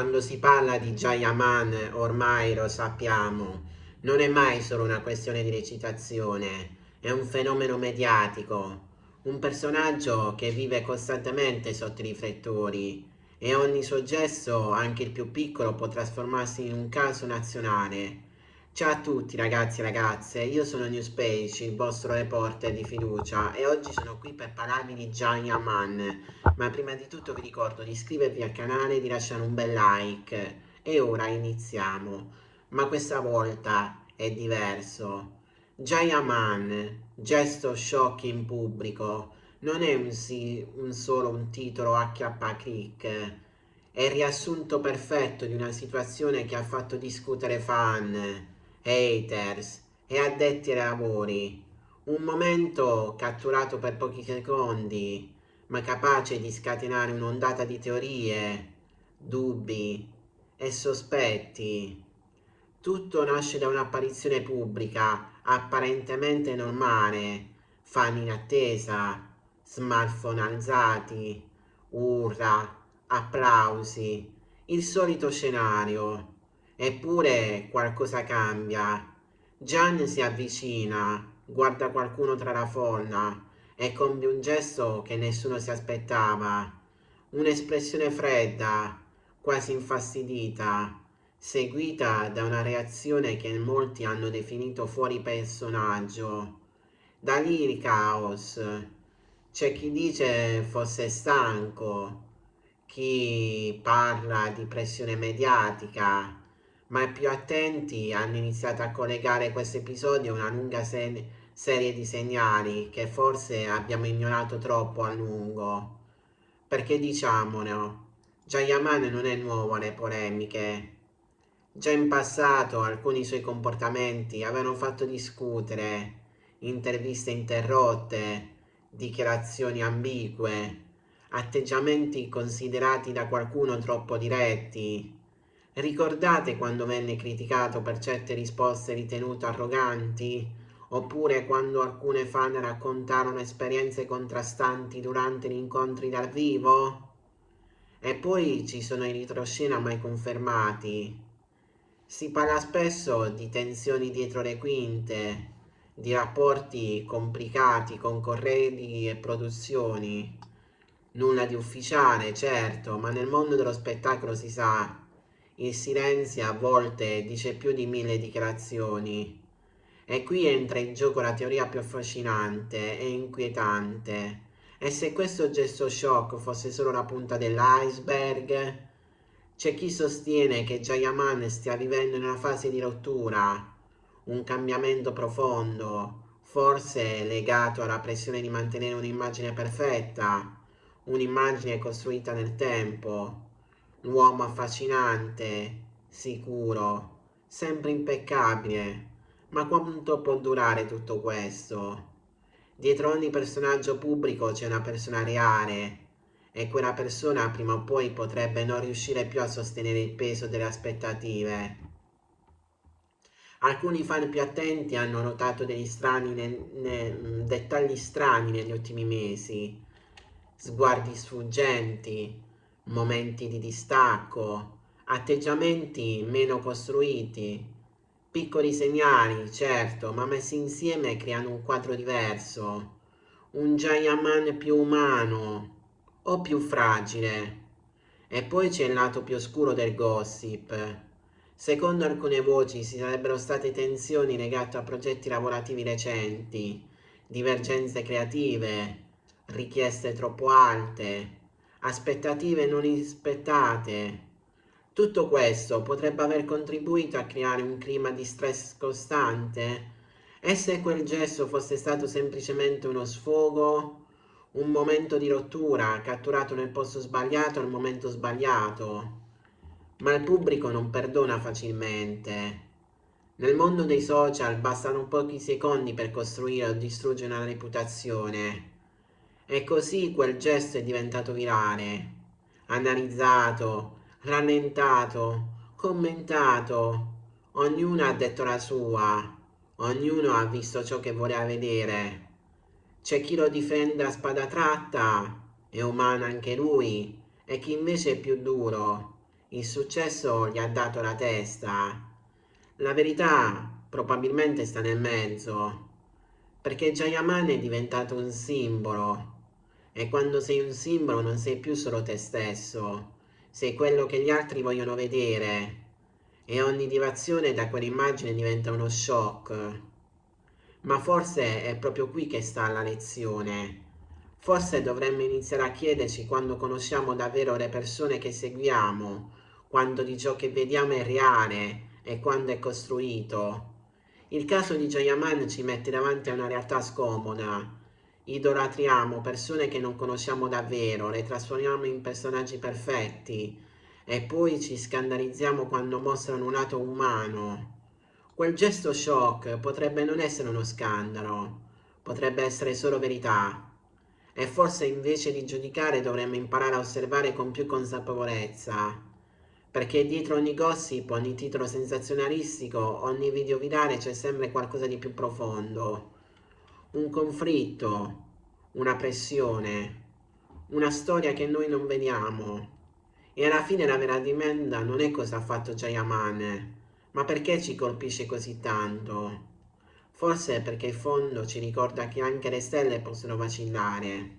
Quando si parla di Jayaman, ormai lo sappiamo, non è mai solo una questione di recitazione, è un fenomeno mediatico, un personaggio che vive costantemente sotto i riflettori e ogni suo gesto, anche il più piccolo, può trasformarsi in un caso nazionale. Ciao a tutti ragazzi e ragazze, io sono Newspage, il vostro reporter di fiducia e oggi sono qui per parlarvi di Jayaman. Ma prima di tutto vi ricordo di iscrivervi al canale e di lasciare un bel like. E ora iniziamo. Ma questa volta è diverso. Jayaman, gesto shock in pubblico, non è solo un titolo acchiappaclick. È il riassunto perfetto di una situazione che ha fatto discutere fan, haters e addetti ai lavori. Un momento catturato per pochi secondi, ma capace di scatenare un'ondata di teorie, dubbi e sospetti. Tutto nasce da un'apparizione pubblica apparentemente normale, fan in attesa, smartphone alzati, urla, applausi, il solito scenario. Eppure qualcosa cambia. Gian si avvicina, guarda qualcuno tra la folla e compie un gesto che nessuno si aspettava. Un'espressione fredda, quasi infastidita, seguita da una reazione che molti hanno definito fuori personaggio. Da lì il caos. C'è chi dice fosse stanco, chi parla di pressione mediatica, ma i più attenti hanno iniziato a collegare questo episodio a una lunga serie di segnali che forse abbiamo ignorato troppo a lungo. Perché diciamolo, Jayaman non è nuovo alle polemiche. Già in passato alcuni suoi comportamenti avevano fatto discutere, interviste interrotte, dichiarazioni ambigue, atteggiamenti considerati da qualcuno troppo diretti. Ricordate quando venne criticato per certe risposte ritenute arroganti? Oppure quando alcune fan raccontarono esperienze contrastanti durante gli incontri dal vivo? E poi ci sono i retroscena mai confermati. Si parla spesso di tensioni dietro le quinte, di rapporti complicati con corredi e produzioni. Nulla di ufficiale, certo, ma nel mondo dello spettacolo si sa, il silenzio a volte dice più di 1000 dichiarazioni. E qui entra in gioco la teoria più affascinante e inquietante. E se questo gesto shock fosse solo la punta dell'iceberg? C'è chi sostiene che Jayaman stia vivendo in una fase di rottura, un cambiamento profondo, forse legato alla pressione di mantenere un'immagine perfetta, un'immagine costruita nel tempo, l'uomo affascinante, sicuro, sempre impeccabile. Ma quanto può durare tutto questo? Dietro ogni personaggio pubblico c'è una persona reale e quella persona prima o poi potrebbe non riuscire più a sostenere il peso delle aspettative. Alcuni fan più attenti hanno notato degli dettagli strani negli ultimi mesi, sguardi sfuggenti, momenti di distacco, atteggiamenti meno costruiti, piccoli segnali, certo, ma messi insieme creano un quadro diverso, un Giant più umano o più fragile. E poi c'è il lato più oscuro del gossip. Secondo alcune voci ci sarebbero state tensioni legate a progetti lavorativi recenti, divergenze creative, richieste troppo alte, aspettative non rispettate. Tutto questo potrebbe aver contribuito a creare un clima di stress costante? E se quel gesto fosse stato semplicemente uno sfogo, un momento di rottura catturato nel posto sbagliato al momento sbagliato? Ma il pubblico non perdona facilmente. Nel mondo dei social bastano pochi secondi per costruire o distruggere una reputazione. E così quel gesto è diventato virale, analizzato, rallentato, commentato. Ognuno ha detto la sua, ognuno ha visto ciò che voleva vedere. C'è chi lo difende a spada tratta, è umano anche lui, e chi invece è più duro, Il successo gli ha dato la testa. La verità probabilmente sta nel mezzo, perché Jayaman è diventato un simbolo. E quando sei un simbolo non sei più solo te stesso, sei quello che gli altri vogliono vedere. E ogni divazione da quell'immagine diventa uno shock. Ma forse è proprio qui che sta la lezione. Forse dovremmo iniziare a chiederci quando conosciamo davvero le persone che seguiamo, quando di ciò che vediamo è reale e quando è costruito. Il caso di Jayaman ci mette davanti a una realtà scomoda. Idolatriamo persone che non conosciamo davvero, le trasformiamo in personaggi perfetti e poi ci scandalizziamo quando mostrano un lato umano. Quel gesto shock potrebbe non essere uno scandalo, potrebbe essere solo verità. E forse invece di giudicare dovremmo imparare a osservare con più consapevolezza. Perché dietro ogni gossip, ogni titolo sensazionalistico, ogni video virale c'è sempre qualcosa di più profondo. Un conflitto, una pressione, una storia che noi non vediamo. E alla fine la vera domanda non è cosa ha fatto Jayaman, ma perché ci colpisce così tanto? Forse perché in fondo ci ricorda che anche le stelle possono vacillare.